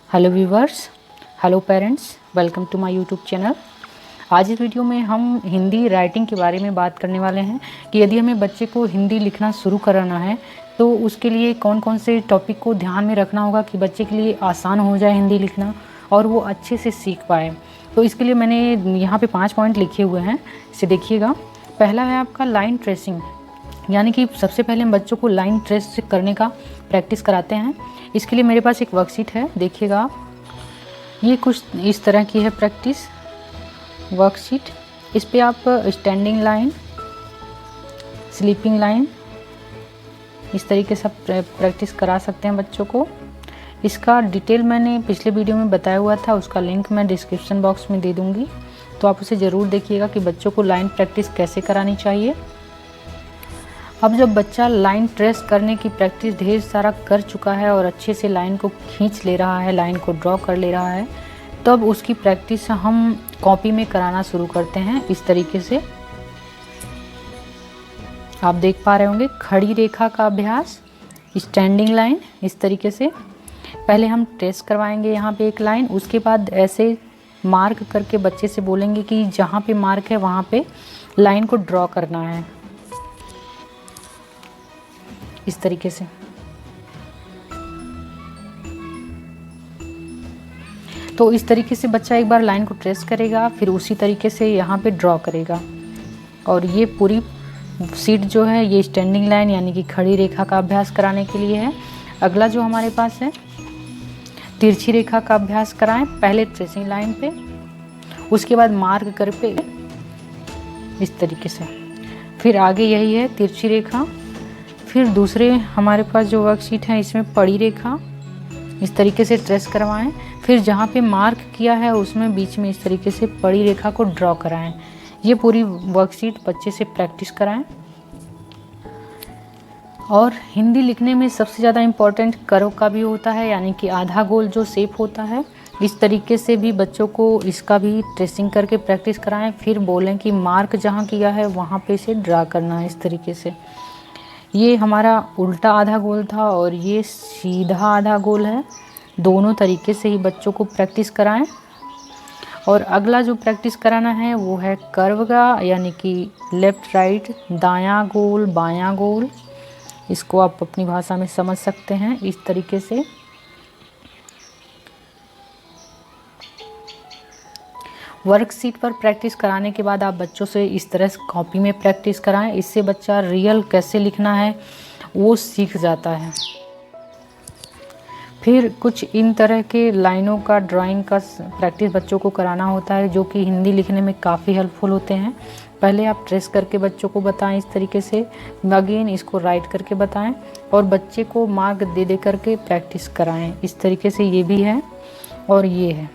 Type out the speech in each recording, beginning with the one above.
Hello viewers, hello parents, welcome to my YouTube channel. आज इस video में हम हिंदी राइटिंग के बारे में बात करने वाले हैं कि यदि हमें बच्चे को हिंदी लिखना शुरू कराना है तो उसके लिए कौन कौन से टॉपिक को ध्यान में रखना होगा कि बच्चे के लिए आसान हो जाए हिंदी लिखना और वो अच्छे से सीख पाए। तो इसके लिए मैंने यहाँ पे 5 पॉइंट लिखे हुए हैं, इसे देखिएगा। पहला है आपका लाइन ट्रेसिंग, यानी कि सबसे पहले हम बच्चों को लाइन ट्रेस करने का प्रैक्टिस कराते हैं। इसके लिए मेरे पास एक वर्कशीट है, देखिएगा आप। ये कुछ इस तरह की है प्रैक्टिस वर्कशीट। इस पे आप स्टैंडिंग लाइन, स्लीपिंग लाइन, इस तरीके से प्रैक्टिस करा सकते हैं बच्चों को। इसका डिटेल मैंने पिछले वीडियो में बताया हुआ था, उसका लिंक मैं डिस्क्रिप्शन बॉक्स में दे दूँगी, तो आप उसे ज़रूर देखिएगा कि बच्चों को लाइन प्रैक्टिस कैसे करानी चाहिए। अब जब बच्चा लाइन ट्रेस करने की प्रैक्टिस ढेर सारा कर चुका है और अच्छे से लाइन को खींच ले रहा है, लाइन को ड्रॉ कर ले रहा है, तब उसकी प्रैक्टिस हम कॉपी में कराना शुरू करते हैं। इस तरीके से आप देख पा रहे होंगे, खड़ी रेखा का अभ्यास, स्टैंडिंग लाइन। इस तरीके से पहले हम ट्रेस करवाएंगे यहाँ पे एक लाइन, उसके बाद ऐसे मार्क करके बच्चे से बोलेंगे कि जहाँ पे मार्क है वहाँ पे लाइन को ड्रॉ करना है, इस तरीके से। तो इस तरीके से बच्चा एक बार लाइन को ट्रेस करेगा, फिर उसी तरीके से यहाँ पे ड्रॉ करेगा। और ये पूरी शीट जो है ये स्टैंडिंग लाइन यानी कि खड़ी रेखा का अभ्यास कराने के लिए है। अगला जो हमारे पास है तिरछी रेखा का अभ्यास कराएं, पहले ट्रेसिंग लाइन पे, उसके बाद मार्क कर पे, इस तरीके से। फिर आगे यही है तिरछी रेखा। फिर दूसरे हमारे पास जो वर्कशीट है इसमें पड़ी रेखा, इस तरीके से ट्रेस करवाएं। फिर जहाँ पे मार्क किया है उसमें बीच में इस तरीके से पड़ी रेखा को ड्रॉ कराएं। ये पूरी वर्कशीट बच्चे से प्रैक्टिस कराएं। और हिंदी लिखने में सबसे ज़्यादा इम्पॉर्टेंट कर्व का भी होता है, यानी कि आधा गोल जो शेप होता है, इस तरीके से भी बच्चों को इसका भी ट्रेसिंग करके प्रैक्टिस कराएं। फिर बोलें कि मार्क जहाँ किया है वहाँ पे इसे ड्रा करना है, इस तरीके से। ये हमारा उल्टा आधा गोल था और ये सीधा आधा गोल है। दोनों तरीके से ही बच्चों को प्रैक्टिस कराएं। और अगला जो प्रैक्टिस कराना है वो है कर्व का, यानी कि लेफ़्ट राइट, दायां गोल बायां गोल। इसको आप अपनी भाषा में समझ सकते हैं, इस तरीके से। वर्कशीट पर प्रैक्टिस कराने के बाद आप बच्चों से इस तरह से कॉपी में प्रैक्टिस कराएं। इससे बच्चा रियल कैसे लिखना है वो सीख जाता है। फिर कुछ इन तरह के लाइनों का ड्राइंग का प्रैक्टिस बच्चों को कराना होता है, जो कि हिंदी लिखने में काफ़ी हेल्पफुल होते हैं। पहले आप ट्रेस करके बच्चों को बताएं, इस तरीके से। अगेन इसको राइट करके बताएं और बच्चे को मार्क दे दे करके प्रैक्टिस कराएं, इस तरीके से। ये भी है और ये है।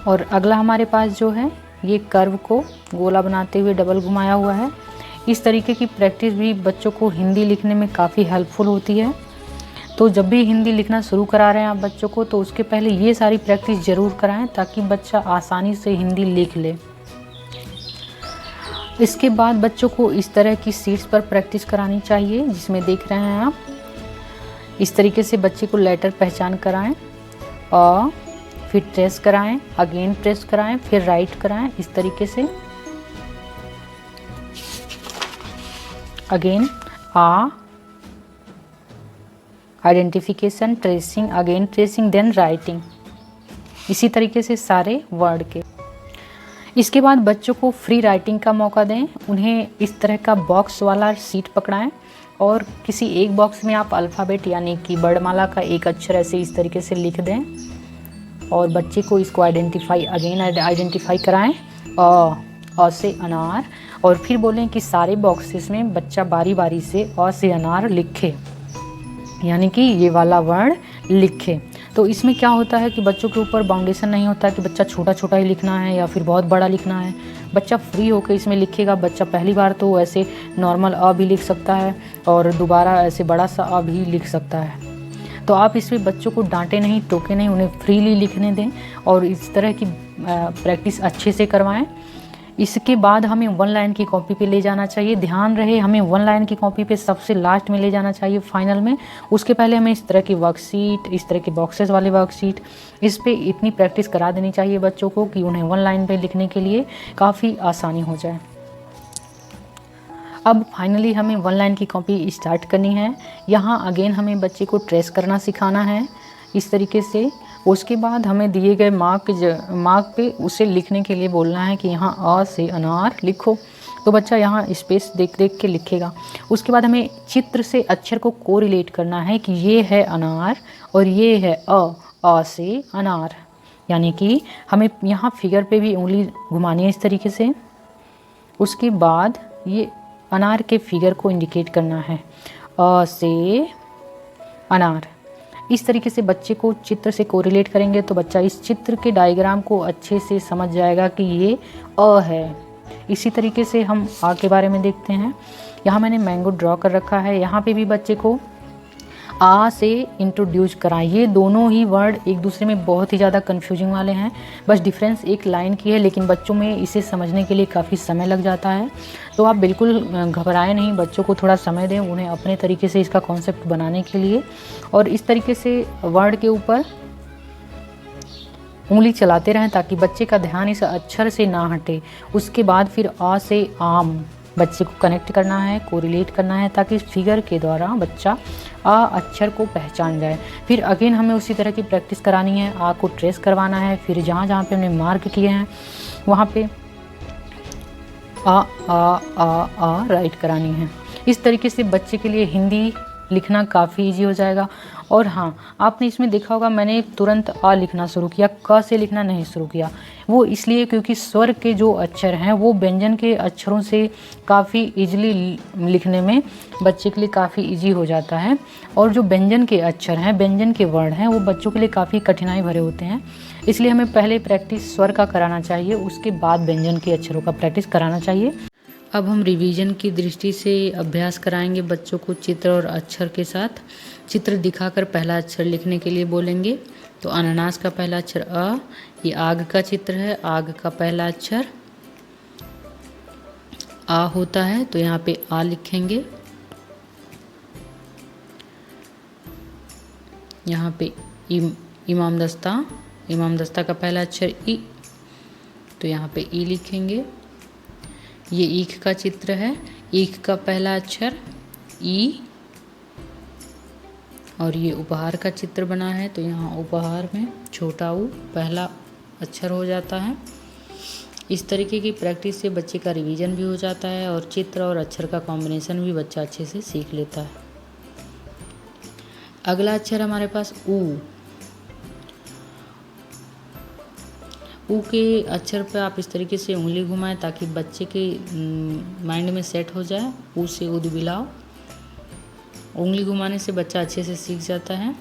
और अगला हमारे पास जो है ये कर्व को गोला बनाते हुए डबल घुमाया हुआ है। इस तरीके की प्रैक्टिस भी बच्चों को हिंदी लिखने में काफ़ी हेल्पफुल होती है। तो जब भी हिंदी लिखना शुरू करा रहे हैं आप बच्चों को, तो उसके पहले ये सारी प्रैक्टिस ज़रूर कराएं ताकि बच्चा आसानी से हिंदी लिख ले। इसके बाद बच्चों को इस तरह की शीट्स पर प्रैक्टिस करानी चाहिए, जिसमें देख रहे हैं आप। इस तरीके से बच्चे को लेटर पहचान कराएं और फिर ट्रेस कराएं, अगेन ट्रेस कराएं, फिर राइट कराएं, इस तरीके से। Again identification, tracing, again tracing, then writing, इसी तरीके से सारे वर्ड के। इसके बाद बच्चों को फ्री राइटिंग का मौका दें। उन्हें इस तरह का बॉक्स वाला शीट पकड़ाएं और किसी एक बॉक्स में आप अल्फ़ाबेट यानी कि वर्णमाला का एक अक्षर ऐसे इस तरीके से लिख दें और बच्चे को इसको आइडेंटिफाई कराएं, अ से अनार। और फिर बोलें कि सारे बॉक्सेस में बच्चा बारी बारी से अ से अनार लिखे, यानी कि ये वाला वर्ड लिखे। तो इसमें क्या होता है कि बच्चों के ऊपर बाउंडेशन नहीं होता कि बच्चा छोटा छोटा ही लिखना है या फिर बहुत बड़ा लिखना है। बच्चा फ्री होकर इसमें लिखेगा। बच्चा पहली बार तो ऐसे नॉर्मल अ भी लिख सकता है और दोबारा ऐसे बड़ा सा अ भी लिख सकता है। तो आप इसमें बच्चों को डांटे नहीं, टोके नहीं, उन्हें फ्रीली लिखने दें और इस तरह की प्रैक्टिस अच्छे से करवाएं। इसके बाद हमें 1 लाइन की कॉपी पे ले जाना चाहिए। ध्यान रहे हमें 1 लाइन की कॉपी पे सबसे लास्ट में ले जाना चाहिए फाइनल में। उसके पहले हमें इस तरह की वर्कशीट, इस तरह के बॉक्सेस वाले वर्कशीट, इस पे इतनी प्रैक्टिस करा देनी चाहिए बच्चों को कि उन्हें 1 लाइन पे लिखने के लिए काफ़ी आसानी हो जाए। अब फाइनली हमें 1 लाइन की कॉपी स्टार्ट करनी है। यहाँ अगेन हमें बच्चे को ट्रेस करना सिखाना है इस तरीके से। उसके बाद हमें दिए गए मार्क पे उसे लिखने के लिए बोलना है कि यहाँ अ से अनार लिखो। तो बच्चा यहाँ स्पेस देख देख के लिखेगा। उसके बाद हमें चित्र से अक्षर को कोरिलेट करना है कि ये है अनार और ये है अ से अनार। यानी कि हमें यहाँ फिगर पे भी उंगली घुमानी है इस तरीके से। उसके बाद ये अनार के फिगर को इंडिकेट करना है, अ से अनार। इस तरीके से बच्चे को चित्र से कोरिलेट करेंगे तो बच्चा इस चित्र के डायग्राम को अच्छे से समझ जाएगा कि ये अ है। इसी तरीके से हम आ के बारे में देखते हैं। यहाँ मैंने मैंगो ड्रॉ कर रखा है। यहाँ पे भी बच्चे को आ से इंट्रोड्यूस कराएं। ये दोनों ही वर्ड एक दूसरे में बहुत ही ज़्यादा कंफ्यूजिंग वाले हैं, बस डिफरेंस एक लाइन की है, लेकिन बच्चों में इसे समझने के लिए काफ़ी समय लग जाता है। तो आप बिल्कुल घबराएं नहीं, बच्चों को थोड़ा समय दें उन्हें अपने तरीके से इसका कॉन्सेप्ट बनाने के लिए। और इस तरीके से वर्ड के ऊपर उंगली चलाते रहें ताकि बच्चे का ध्यान इस अक्षर से ना हटे। उसके बाद फिर आ से आम बच्चे को कनेक्ट करना है, कोरिलेट करना है, ताकि फिगर के द्वारा बच्चा आ अक्षर को पहचान जाए। फिर अगेन हमें उसी तरह की प्रैक्टिस करानी है, आ को ट्रेस करवाना है। फिर जहाँ जहाँ पे हमने मार्क किए हैं वहाँ पे आ राइट करानी है। इस तरीके से बच्चे के लिए हिंदी लिखना काफ़ी इजी हो जाएगा। और हाँ, आपने इसमें देखा होगा मैंने तुरंत आ लिखना शुरू किया, क से लिखना नहीं शुरू किया। वो इसलिए क्योंकि स्वर के जो अक्षर हैं वो व्यंजन के अक्षरों से काफ़ी इजीली लिखने में बच्चे के लिए काफ़ी इजी हो जाता है। और जो व्यंजन के अक्षर हैं, व्यंजन के वर्ड हैं, वो बच्चों के लिए काफ़ी कठिनाई भरे होते हैं। इसलिए हमें पहले प्रैक्टिस स्वर का कराना चाहिए, उसके बाद व्यंजन के अक्षरों का प्रैक्टिस कराना चाहिए। अब हम रिवीजन की दृष्टि से अभ्यास कराएंगे बच्चों को चित्र और अक्षर के साथ। चित्र दिखाकर पहला अक्षर लिखने के लिए बोलेंगे। तो अनानास का पहला अक्षर अ, ये आग का चित्र है, आग का पहला अक्षर आ होता है, तो यहाँ पे आ लिखेंगे। यहाँ पे इमाम दस्ता का पहला अक्षर ई, तो यहाँ पे ई लिखेंगे। ये ईख का चित्र है, ईख का पहला अक्षर ई, और ये उपहार का चित्र बना है, तो यहाँ उपहार में छोटा ऊ पहला अक्षर हो जाता है। इस तरीके की प्रैक्टिस से बच्चे का रिवीजन भी हो जाता है और चित्र और अक्षर का कॉम्बिनेशन भी बच्चा अच्छे से सीख लेता है। अगला अक्षर हमारे पास ऊ। ऊ के अक्षर पर आप इस तरीके से उंगली घुमाएं ताकि बच्चे के माइंड में सेट हो जाए। ऊ से उद बिलाओ, उंगली घुमाने से बच्चा अच्छे से सीख जाता है।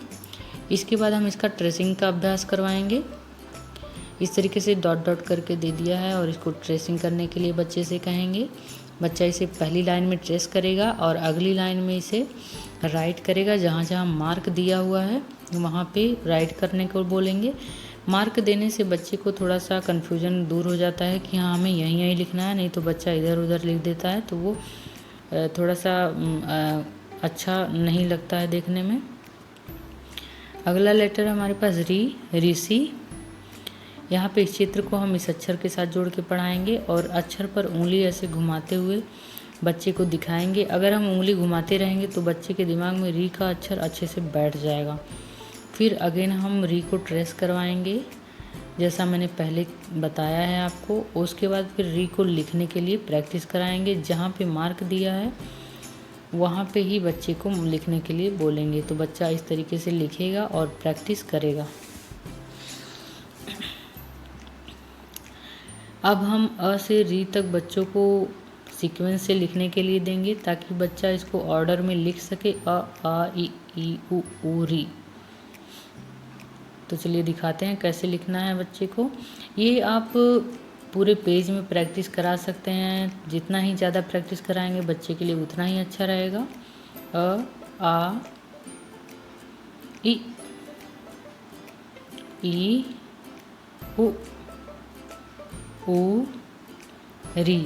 इसके बाद हम इसका ट्रेसिंग का अभ्यास करवाएंगे। इस तरीके से डॉट डॉट करके दे दिया है और इसको ट्रेसिंग करने के लिए बच्चे से कहेंगे। बच्चा इसे पहली लाइन में ट्रेस करेगा और अगली लाइन में इसे राइट करेगा। जहाँ जहाँ मार्क दिया हुआ है वहाँ पे राइट करने को बोलेंगे। मार्क देने से बच्चे को थोड़ा सा कन्फ्यूजन दूर हो जाता है कि हाँ हमें यहीं यहीं लिखना है, नहीं तो बच्चा इधर उधर लिख देता है, तो वो थोड़ा सा अच्छा नहीं लगता है देखने में। अगला लेटर हमारे पास ऋषि। यहाँ पे इस चित्र को हम इस अक्षर के साथ जोड़ के पढ़ाएंगे और अक्षर पर उंगली ऐसे घुमाते हुए बच्चे को दिखाएंगे। अगर हम उंगली घुमाते रहेंगे तो बच्चे के दिमाग में री का अक्षर अच्छे से बैठ जाएगा। फिर अगेन हम री को ट्रेस करवाएंगे जैसा मैंने पहले बताया है आपको। उसके बाद फिर री को लिखने के लिए प्रैक्टिस कराएंगे। जहाँ पे मार्क दिया है वहाँ पे ही बच्चे को लिखने के लिए बोलेंगे, तो बच्चा इस तरीके से लिखेगा और प्रैक्टिस करेगा। अब हम अ से री तक बच्चों को सीक्वेंस से लिखने के लिए देंगे ताकि बच्चा इसको ऑर्डर में लिख सके, अ आ ई उ री। तो चलिए दिखाते हैं कैसे लिखना है बच्चे को। ये आप पूरे पेज में प्रैक्टिस करा सकते हैं। जितना ही ज़्यादा प्रैक्टिस कराएंगे बच्चे के लिए उतना ही अच्छा रहेगा। अ आ ई उ री।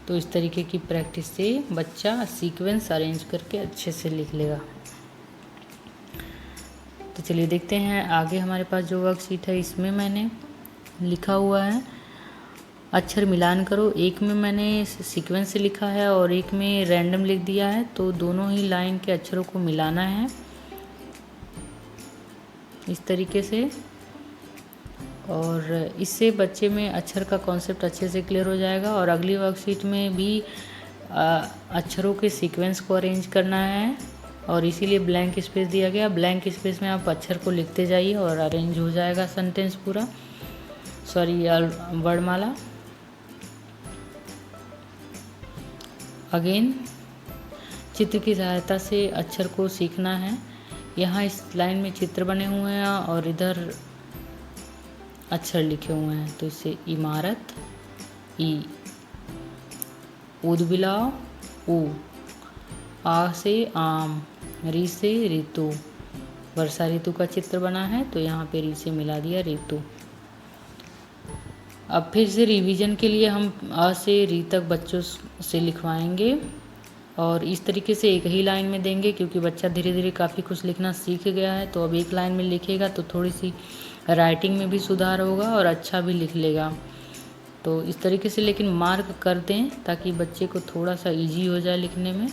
तो इस तरीके की प्रैक्टिस से बच्चा सीक्वेंस अरेंज करके अच्छे से लिख लेगा। तो चलिए देखते हैं आगे हमारे पास जो वर्कशीट है, इसमें मैंने लिखा हुआ है अक्षर मिलान करो। एक में मैंने सीक्वेंस से लिखा है और एक में रैंडम लिख दिया है, तो दोनों ही लाइन के अक्षरों को मिलाना है इस तरीके से, और इससे बच्चे में अक्षर का कॉन्सेप्ट अच्छे से क्लियर हो जाएगा। और अगली वर्कशीट में भी अक्षरों के सीक्वेंस को अरेंज करना है और इसीलिए ब्लैंक स्पेस दिया गया। ब्लैंक स्पेस में आप अक्षर को लिखते जाइए और अरेंज हो जाएगा सेंटेंस पूरा, वर्णमाला। अगेन चित्र की सहायता से अक्षर को सीखना है। यहाँ इस लाइन में चित्र बने हुए हैं और इधर अक्षर लिखे हुए हैं। तो इससे इमारत ई, उदबिलाव उ, आ से आम, री से ऋतु, वर्षा ऋतु का चित्र बना है तो यहाँ पे री से मिला दिया ऋतु। अब फिर से रिवीजन के लिए हम अ से री तक बच्चों से लिखवाएंगे और इस तरीके से एक ही लाइन में देंगे, क्योंकि बच्चा धीरे धीरे काफ़ी कुछ लिखना सीख गया है। तो अब एक लाइन में लिखेगा तो थोड़ी सी राइटिंग में भी सुधार होगा और अच्छा भी लिख लेगा। तो इस तरीके से लेकिन मार्क कर दें ताकि बच्चे को थोड़ा सा इजी हो जाए लिखने में।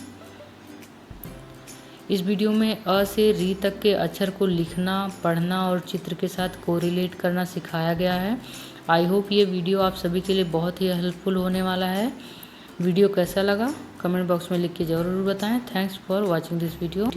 इस वीडियो में अ से री तक के अक्षर को लिखना, पढ़ना और चित्र के साथ कोरिलेट करना सिखाया गया है। आई होप ये वीडियो आप सभी के लिए बहुत ही हेल्पफुल होने वाला है। वीडियो कैसा लगा कमेंट बॉक्स में लिख के ज़रूर बताएं। Thanks for watching this video.